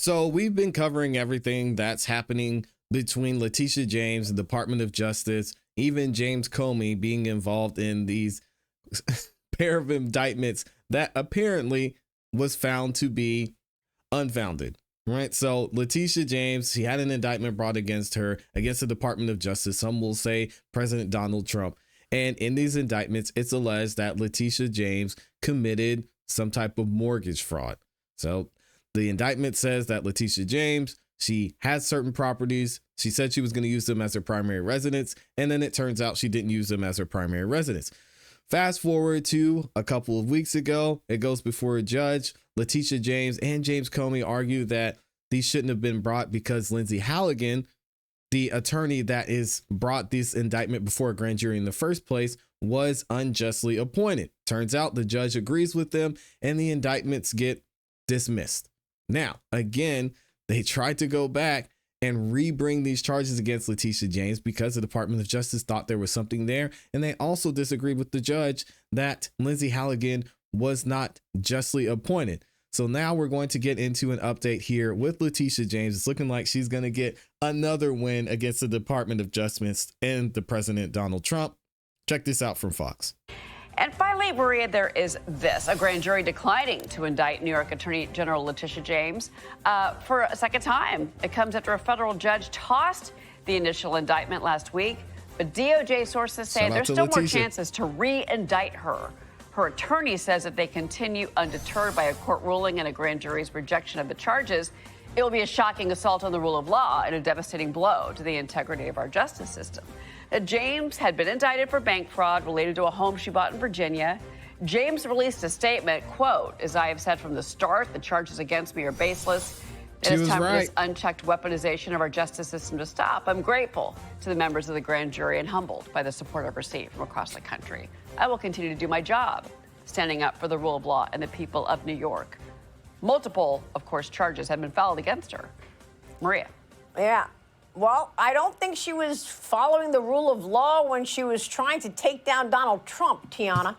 So we've been covering everything that's happening between Letitia James, the Department of Justice, even James Comey being involved in these pair of indictments that apparently was found to be unfounded. Right. So Letitia James, she had an indictment brought against her, against the Department of Justice. Some will say President Donald Trump. And in these indictments, it's alleged that Letitia James committed some type of mortgage fraud. So the indictment says that Letitia James, she had certain properties. She said she was going to use them as her primary residence. And then it turns out she didn't use them as her primary residence. Fast forward to a couple of weeks ago, it goes before a judge. Letitia James and James Comey argue that these shouldn't have been brought because Lindsay Halligan, the attorney that is brought this indictment before a grand jury in the first place, was unjustly appointed. Turns out the judge agrees with them and the indictments get dismissed. Now, again, they tried to go back and re-bring these charges against Letitia James because the Department of Justice thought there was something there. And they also disagreed with the judge that Lindsay Halligan was not justly appointed. So now we're going to get into an update here with Letitia James. It's looking like she's going to get another win against the Department of Justice and the President Donald Trump. Check this out from Fox. And finally, Maria, there is this. A grand jury declining to indict New York Attorney General Letitia James for a second time. It comes after a federal judge tossed the initial indictment last week. But DOJ sources say there's still more chances to re-indict her. Her attorney says if they continue undeterred by a court ruling and a grand jury's rejection of the charges, it will be a shocking assault on the rule of law and a devastating blow to the integrity of our justice system. James had been indicted for bank fraud related to a home she bought in Virginia. James released a statement, quote, "As I have said from the start, the charges against me are baseless. It is time for this unchecked weaponization of our justice system to stop. I'm grateful to the members of the grand jury and humbled by the support I've received from across the country. I will continue to do my job, standing up for the rule of law and the people of New York." Multiple, of course, charges have been filed against her. Maria. Yeah. Well, I don't think she was following the rule of law when she was trying to take down Donald Trump, Tiana.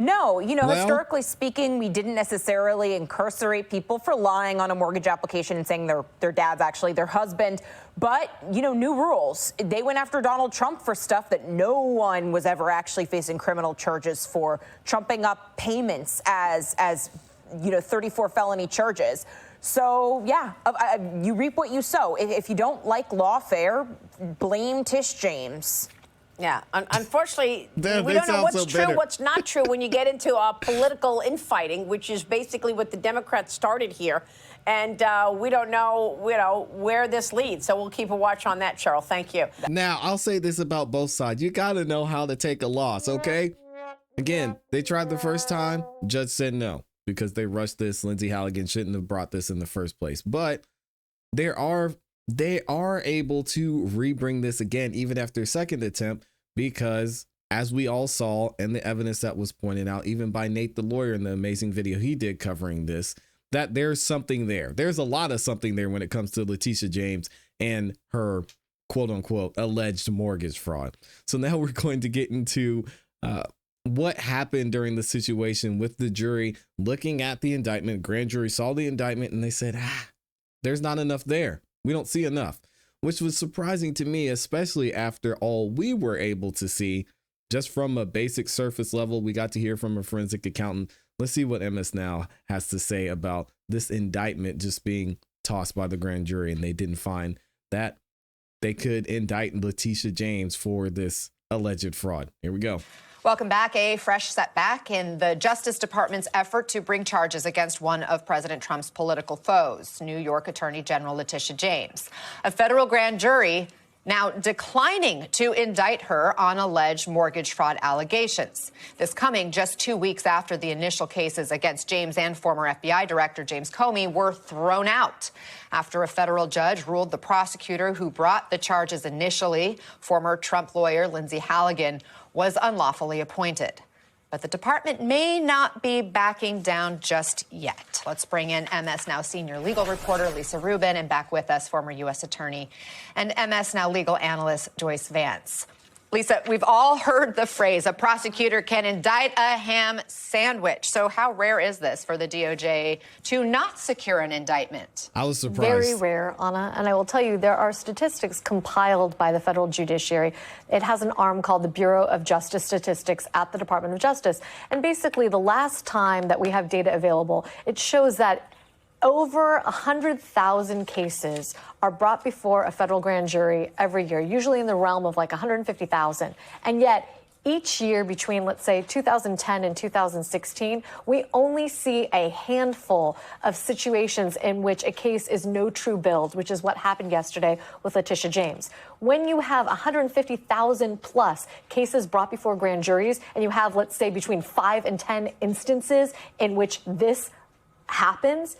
No, historically speaking, we didn't necessarily incarcerate people for lying on a mortgage application and saying their dad's actually their husband. But, new rules. They went after Donald Trump for stuff that no one was ever actually facing criminal charges for, trumping up payments as 34 felony charges. So, yeah, you reap what you sow. If you don't like lawfare, blame Tish James. Yeah, unfortunately, we don't know what's true, what's not true when you get into political infighting, which is basically what the Democrats started here. And we don't know, where this leads. So we'll keep a watch on that, Cheryl. Thank you. Now, I'll say this about both sides. You got to know how to take a loss, okay? Again, they tried the first time. Judge said no because they rushed this. Lindsay Halligan shouldn't have brought this in the first place. But they are able to rebring this again, even after a second attempt, because as we all saw and the evidence that was pointed out, even by Nate, the lawyer, in the amazing video he did covering this, that there's something there. There's a lot of something there when it comes to Letitia James and her quote unquote alleged mortgage fraud. So now we're going to get into what happened during the situation with the jury looking at the indictment. Grand jury saw the indictment and they said, there's not enough there. We don't see enough, which was surprising to me, especially after all we were able to see just from a basic surface level. We got to hear from a forensic accountant. Let's see what MS Now has to say about this indictment just being tossed by the grand jury, and they didn't find that they could indict Letitia James for this alleged fraud. Here we go. Welcome back. A fresh setback in the Justice Department's effort to bring charges against one of President Trump's political foes, New York Attorney General Letitia James. A federal grand jury now declining to indict her on alleged mortgage fraud allegations. This coming just 2 weeks after the initial cases against James and former FBI Director James Comey were thrown out after a federal judge ruled the prosecutor who brought the charges initially, former Trump lawyer Lindsay Halligan, was unlawfully appointed. But the department may not be backing down just yet. Let's bring in MS Now senior legal reporter Lisa Rubin, and back with us, former U.S. Attorney and MS Now legal analyst Joyce Vance. Lisa, we've all heard the phrase, a prosecutor can indict a ham sandwich. So how rare is this for the DOJ to not secure an indictment? I was surprised. Very rare, Anna. And I will tell you, there are statistics compiled by the federal judiciary. It has an arm called the Bureau of Justice Statistics at the Department of Justice. And basically, the last time that we have data available, it shows that over 100,000 cases are brought before a federal grand jury every year, usually in the realm of like 150,000. And yet, each year between, let's say, 2010 and 2016, we only see a handful of situations in which a case is no true build, which is what happened yesterday with Letitia James. When you have 150,000 plus cases brought before grand juries, and you have, let's say, between 5 and 10 instances in which this happens,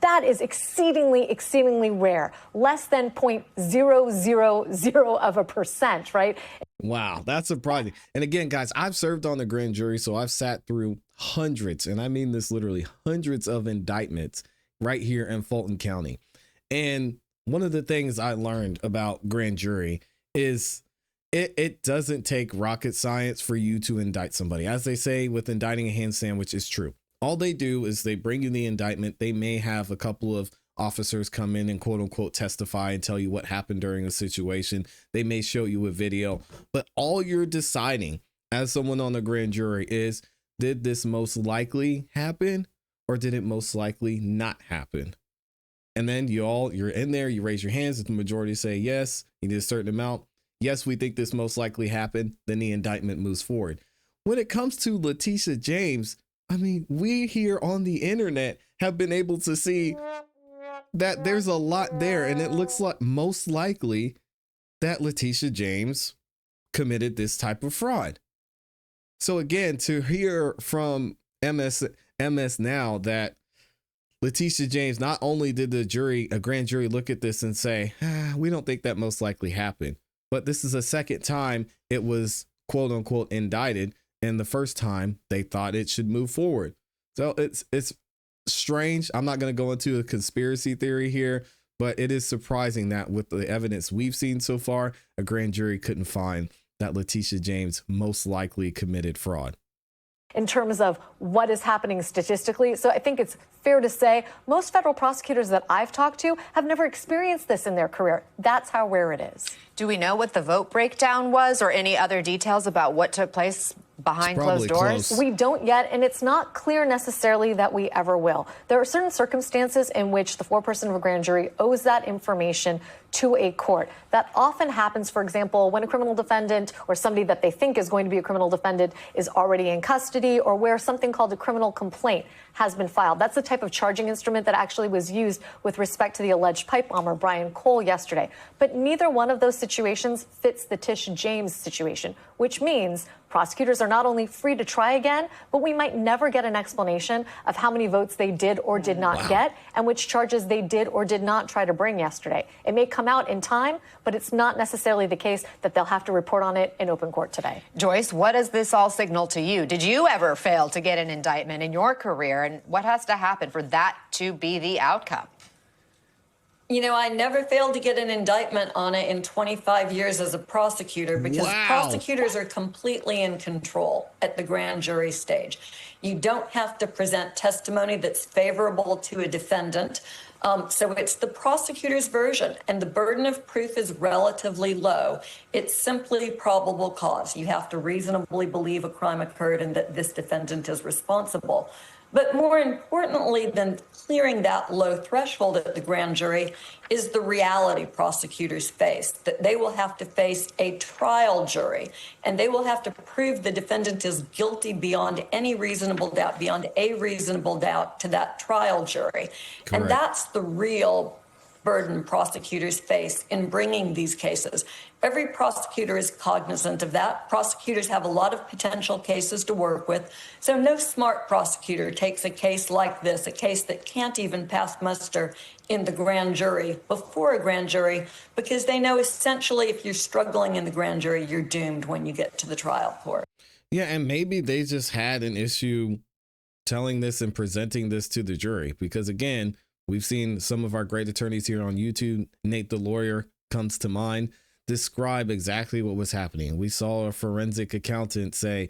that is exceedingly rare, less than 0.000% right? Wow, that's surprising. And again, guys, I've served on the grand jury, so I've sat through hundreds, and I mean this literally, hundreds of indictments right here in Fulton County. And one of the things I learned about grand jury is it doesn't take rocket science for you to indict somebody. As they say with indicting a ham sandwich, is true. All they do is they bring you the indictment. They may have a couple of officers come in and quote unquote testify and tell you what happened during a situation. They may show you a video, but all you're deciding as someone on the grand jury is, did this most likely happen or did it most likely not happen? And then you're in there, you raise your hands. If the majority say yes, you need a certain amount. Yes, we think this most likely happened. Then the indictment moves forward. When it comes to Letitia James, I mean, we here on the internet have been able to see that there's a lot there, and it looks like most likely that Letitia James committed this type of fraud. So again, to hear from MS now that Letitia James, not only did a grand jury look at this and say, we don't think that most likely happened, but this is a second time it was quote unquote indicted. And the first time they thought it should move forward. So it's strange. I'm not going to go into a conspiracy theory here, but it is surprising that with the evidence we've seen so far, a grand jury couldn't find that Letitia James most likely committed fraud. In terms of what is happening statistically. So I think it's fair to say most federal prosecutors that I've talked to have never experienced this in their career. That's how rare it is. Do we know what the vote breakdown was or any other details about what took place behind closed doors? We don't yet, and it's not clear necessarily that we ever will. There are certain circumstances in which the foreperson of a grand jury owes that information to a court. That often happens, for example, when a criminal defendant or somebody that they think is going to be a criminal defendant is already in custody, or where something called a criminal complaint has been filed. That's the type of charging instrument that actually was used with respect to the alleged pipe bomber Brian Cole yesterday. But neither one of those situations fits the Tish James situation, which means prosecutors are not only free to try again, but we might never get an explanation of how many votes they did or did not get and which charges they did or did not try to bring yesterday. It may come out in time, but it's not necessarily the case that they'll have to report on it in open court today. Joyce, what does this all signal to you? Did you ever fail to get an indictment in your career? And what has to happen for that to be the outcome? You know, I never failed to get an indictment on it in 25 years as a prosecutor because prosecutors are completely in control at the grand jury stage. You don't have to present testimony that's favorable to a defendant. So it's the prosecutor's version, and the burden of proof is relatively low. It's simply probable cause. You have to reasonably believe a crime occurred and that this defendant is responsible. But more importantly than clearing that low threshold at the grand jury is the reality prosecutors face, that they will have to face a trial jury, and they will have to prove the defendant is guilty beyond any reasonable doubt, beyond a reasonable doubt to that trial jury. Correct. And that's the real burden prosecutors face in bringing these cases. Every prosecutor is cognizant of that. Prosecutors have a lot of potential cases to work with. So no smart prosecutor takes a case like this, a case that can't even pass muster in the grand jury before a grand jury, because they know essentially if you're struggling in the grand jury, you're doomed when you get to the trial court. Yeah, and maybe they just had an issue telling this and presenting this to the jury, because again, we've seen some of our great attorneys here on YouTube. Nate the lawyer comes to mind. describe exactly what was happening. We saw a forensic accountant say,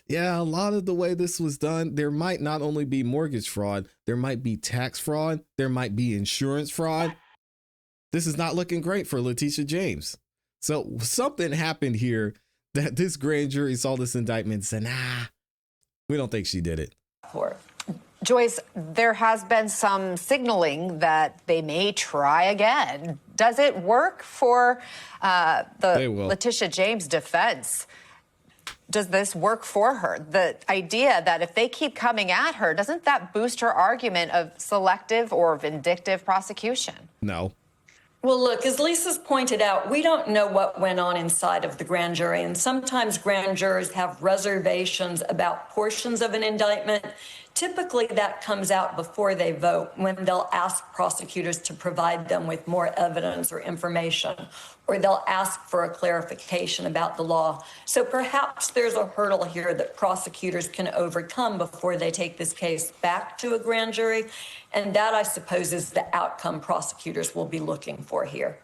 yeah, a lot of the way this was done, there might not only be mortgage fraud, there might be tax fraud, there might be insurance fraud. This is not looking great for Letitia James. So something happened here that this grand jury saw this indictment and said, nah, we don't think she did it. Joyce, there has been some signaling that they may try again. Does it work for the Letitia James defense? Does this work for her? The idea that if they keep coming at her, doesn't that boost her argument of selective or vindictive prosecution? No. Well, look, as Lisa's pointed out, we don't know what went on inside of the grand jury. And sometimes grand jurors have reservations about portions of an indictment. Typically, that comes out before they vote, when they'll ask prosecutors to provide them with more evidence or information, or they'll ask for a clarification about the law. So perhaps there's a hurdle here that prosecutors can overcome before they take this case back to a grand jury. And that, I suppose, is the outcome prosecutors will be looking for here.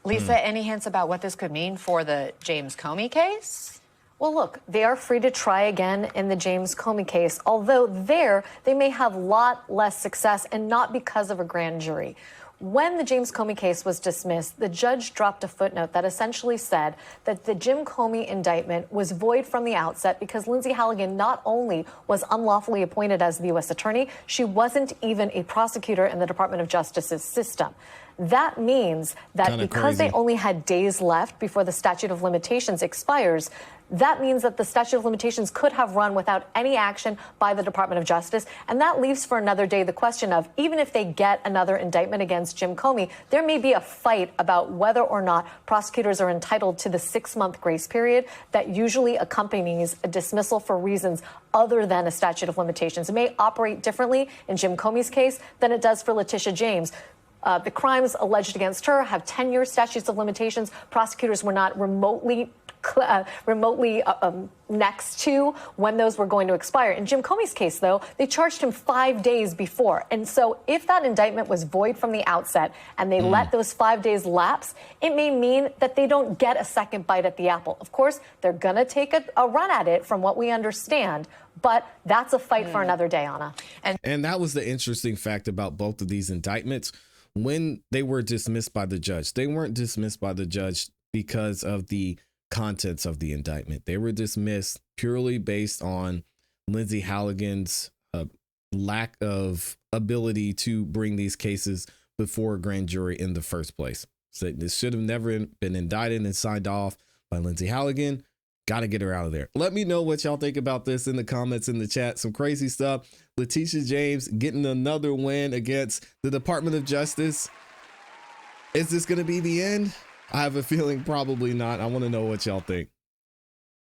Lisa, any hints about what this could mean for the James Comey case? Well, look, they are free to try again in the James Comey case, although they may have a lot less success, and not because of a grand jury. When the James Comey case was dismissed, the judge dropped a footnote that essentially said that the Jim Comey indictment was void from the outset because Lindsay Halligan not only was unlawfully appointed as the U.S. attorney, she wasn't even a prosecutor in the Department of Justice's system. That means that because they only had days left before the statute of limitations expires, that means that the statute of limitations could have run without any action by the Department of Justice. And that leaves for another day the question of, even if they get another indictment against Jim Comey, there may be a fight about whether or not prosecutors are entitled to the 6-month grace period that usually accompanies a dismissal for reasons other than a statute of limitations. It may operate differently in Jim Comey's case than it does for Letitia James. The crimes alleged against her have 10-year statutes of limitations. Prosecutors were not remotely next to when those were going to expire. In Jim Comey's case, though, they charged him 5 days before. And so if that indictment was void from the outset and they let those 5 days lapse, it may mean that they don't get a second bite at the apple. Of course, they're going to take a run at it from what we understand. But that's a fight for another day, Anna. And that was the interesting fact about both of these indictments. When they were dismissed by the judge, they weren't dismissed by the judge because of the contents of the indictment. They were dismissed purely based on Lindsay Halligan's lack of ability to bring these cases before a grand jury in the first place. So this should have never been indicted and signed off by Lindsay Halligan. Got to get her out of there. Let me know what y'all think about this in the comments in the chat. Some crazy stuff. Letitia James getting another win against the Department of Justice. Is this going to be the end? I have a feeling probably not. I want to know what y'all think.